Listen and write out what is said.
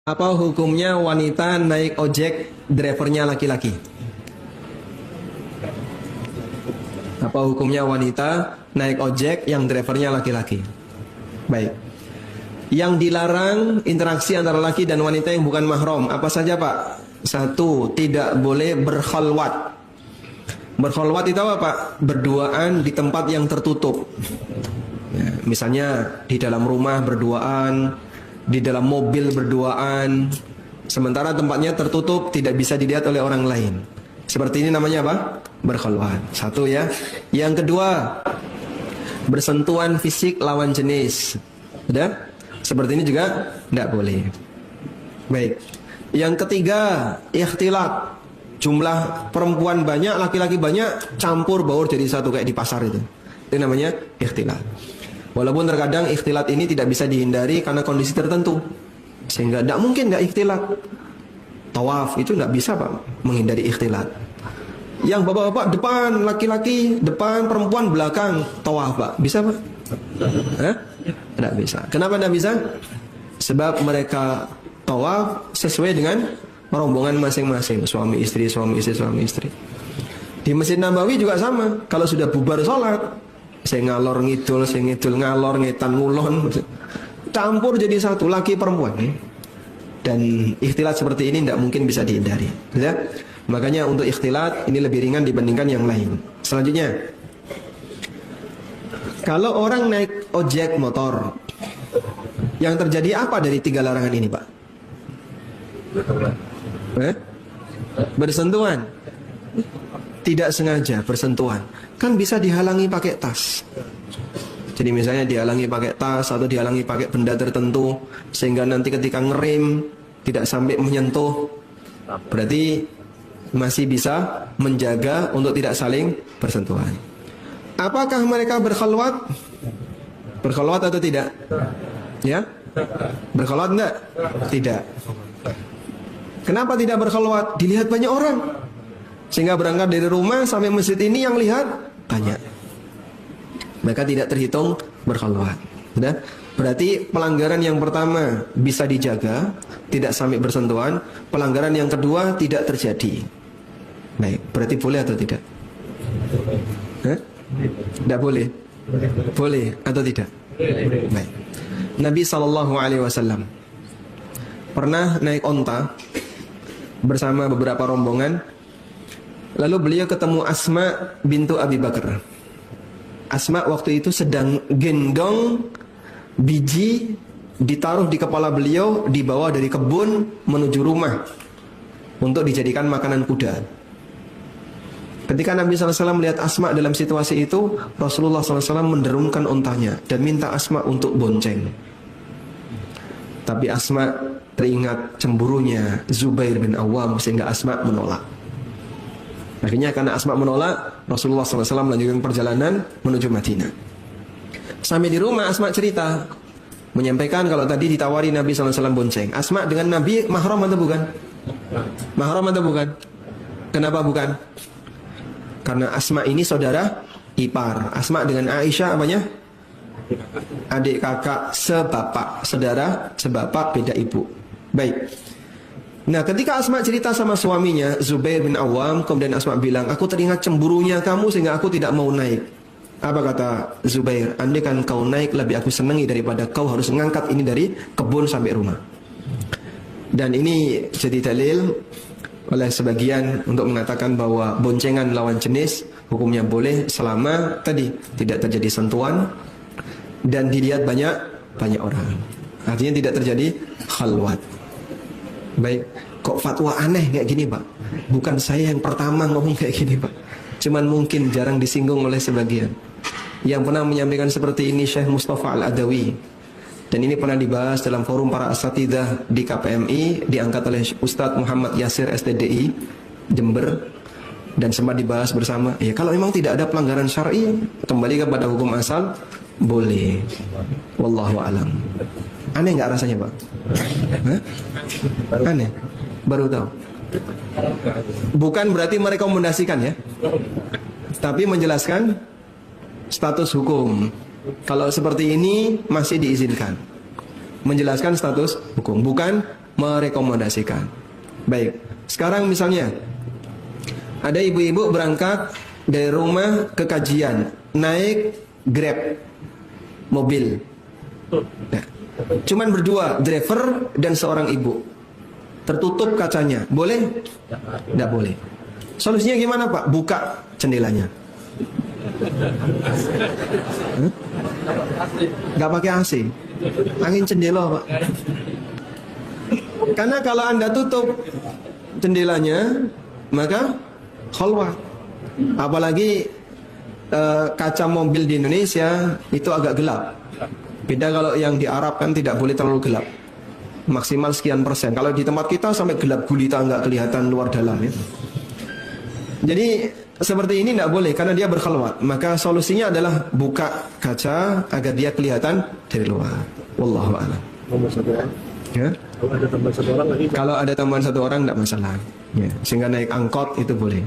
Apa hukumnya wanita naik ojek drivernya laki-laki? Apa hukumnya wanita naik ojek yang drivernya laki-laki? Baik. Yang dilarang interaksi antara laki dan wanita yang bukan mahram apa saja, Pak? Satu, tidak boleh berkhalwat. Berkhalwat itu apa, Pak? Berduaan di tempat yang tertutup. Ya, misalnya di dalam rumah berduaan, di dalam mobil berduaan, sementara tempatnya tertutup, tidak bisa dilihat oleh orang lain. Seperti ini namanya apa? Berkhalwat. Satu ya. Yang kedua, bersentuhan fisik lawan jenis. Sudah? Seperti ini juga tidak boleh. Baik. Yang ketiga, ikhtilat. Jumlah perempuan banyak, laki-laki banyak, campur baur jadi satu kayak di pasar itu. Itu namanya ikhtilat. Walaupun terkadang ikhtilat ini tidak bisa dihindari karena kondisi tertentu, sehingga tidak mungkin tidak ikhtilat. Tawaf itu tidak bisa, Pak, menghindari ikhtilat. Yang bapak-bapak depan laki-laki, depan perempuan belakang tawaf, Pak, bisa, Pak? Tidak bisa. Kenapa tidak bisa? Sebab mereka tawaf sesuai dengan rombongan masing-masing, suami istri, suami istri, suami istri. Di Masjid Nabawi juga sama. Kalau sudah bubar sholat, saya ngalor ngidul, saya ngidul ngalor, ngetan ngulon, campur jadi satu, laki perempuan. Dan ikhtilat seperti ini tidak mungkin bisa dihindari, ya? Makanya untuk ikhtilat ini lebih ringan dibandingkan yang lain. Selanjutnya, kalau orang naik ojek motor, yang terjadi apa dari tiga larangan ini, Pak? Bersentuhan. Tidak sengaja bersentuhan. Kan bisa dihalangi pakai tas. Jadi misalnya dihalangi pakai tas atau dihalangi pakai benda tertentu, sehingga nanti ketika ngerem tidak sampai menyentuh. Berarti masih bisa menjaga untuk tidak saling bersentuhan. Apakah mereka berkhalwat? Berkhalwat atau tidak? Ya? Berkhalwat enggak? Tidak. Kenapa tidak berkhalwat? Dilihat banyak orang. Sehingga berangkat dari rumah sampai masjid ini yang lihat banyak. Mereka tidak terhitung berkhalwat. Sudah? Berarti pelanggaran yang pertama bisa dijaga, tidak sampai bersentuhan. Pelanggaran yang kedua tidak terjadi. Baik, berarti boleh atau tidak? Tidak boleh? Boleh atau tidak? Baik. Nabi SAW pernah naik onta bersama beberapa rombongan. Lalu beliau ketemu Asma bintu Abi Bakar. Asma waktu itu sedang gendong biji ditaruh di kepala beliau, dibawa dari kebun menuju rumah untuk dijadikan makanan kuda. Ketika Nabi SAW melihat Asma dalam situasi itu, Rasulullah SAW menderungkan untanya dan minta Asma untuk bonceng. Tapi Asma teringat cemburunya Zubair bin Awam sehingga Asma menolak. Akhirnya karena Asma menolak, Rasulullah SAW melanjutkan perjalanan menuju Madinah. Sampai di rumah Asma cerita, menyampaikan kalau tadi ditawari Nabi SAW bonceng. Asma dengan Nabi mahram atau bukan? Mahram atau bukan? Kenapa bukan? Karena Asma ini saudara ipar. Asma dengan Aisyah apanya? Adik kakak sebapak, saudara sebapak beda ibu. Baik. Nah, ketika Asma cerita sama suaminya Zubair bin Awam, kemudian Asma bilang, aku teringat cemburunya kamu sehingga aku tidak mau naik. Apa kata Zubair? Andai kan kau naik lebih aku senangi daripada kau harus mengangkat ini dari kebun sampai rumah. Dan ini jadi dalil oleh sebagian untuk mengatakan bahwa boncengan lawan jenis hukumnya boleh selama tadi tidak terjadi sentuhan dan dilihat banyak orang. Artinya tidak terjadi khalwat. Baik, kok fatwa aneh kayak gini, Pak? Bukan saya yang pertama ngomong kayak gini, Pak. Cuman mungkin jarang disinggung oleh sebagian. Yang pernah menyampaikan seperti ini Syekh Mustafa Al-Adawi. Dan ini pernah dibahas dalam forum para asatidzah di KPMI, diangkat oleh Ustadz Muhammad Yasir STDI Jember, dan sempat dibahas bersama. Ya, kalau memang tidak ada pelanggaran syar'i, kembali kepada hukum asal, boleh. Wallahu alam. Aneh nggak rasanya, Pak? Aneh? Baru tahu. Bukan berarti merekomendasikan ya, tapi menjelaskan status hukum. Kalau seperti ini masih diizinkan. Menjelaskan status hukum, bukan merekomendasikan. Baik, sekarang misalnya ada ibu-ibu berangkat dari rumah ke kajian, naik Grab, mobil. Nah, cuman berdua, driver dan seorang ibu. Tertutup kacanya, boleh? Tidak boleh. Solusinya gimana Pak? Buka jendelanya. Gak pakai AC, angin jendela Pak. Karena kalau Anda tutup jendelanya, maka khalwat. Apalagi kaca mobil di Indonesia itu agak gelap. Beda kalau yang di Arab kan tidak boleh terlalu gelap, maksimal sekian persen. Kalau di tempat kita sampai gelap gulita, nggak kelihatan luar dalam ya. Jadi seperti ini tidak boleh karena dia berkhalwat. Maka solusinya adalah buka kaca agar dia kelihatan dari luar. Wallahu a'lam. Nomor satu orang. Ya. Kalau ada tambahan satu orang lagi. Kalau ada tambahan satu orang tidak masalah. Ya. Sehingga naik angkot itu boleh.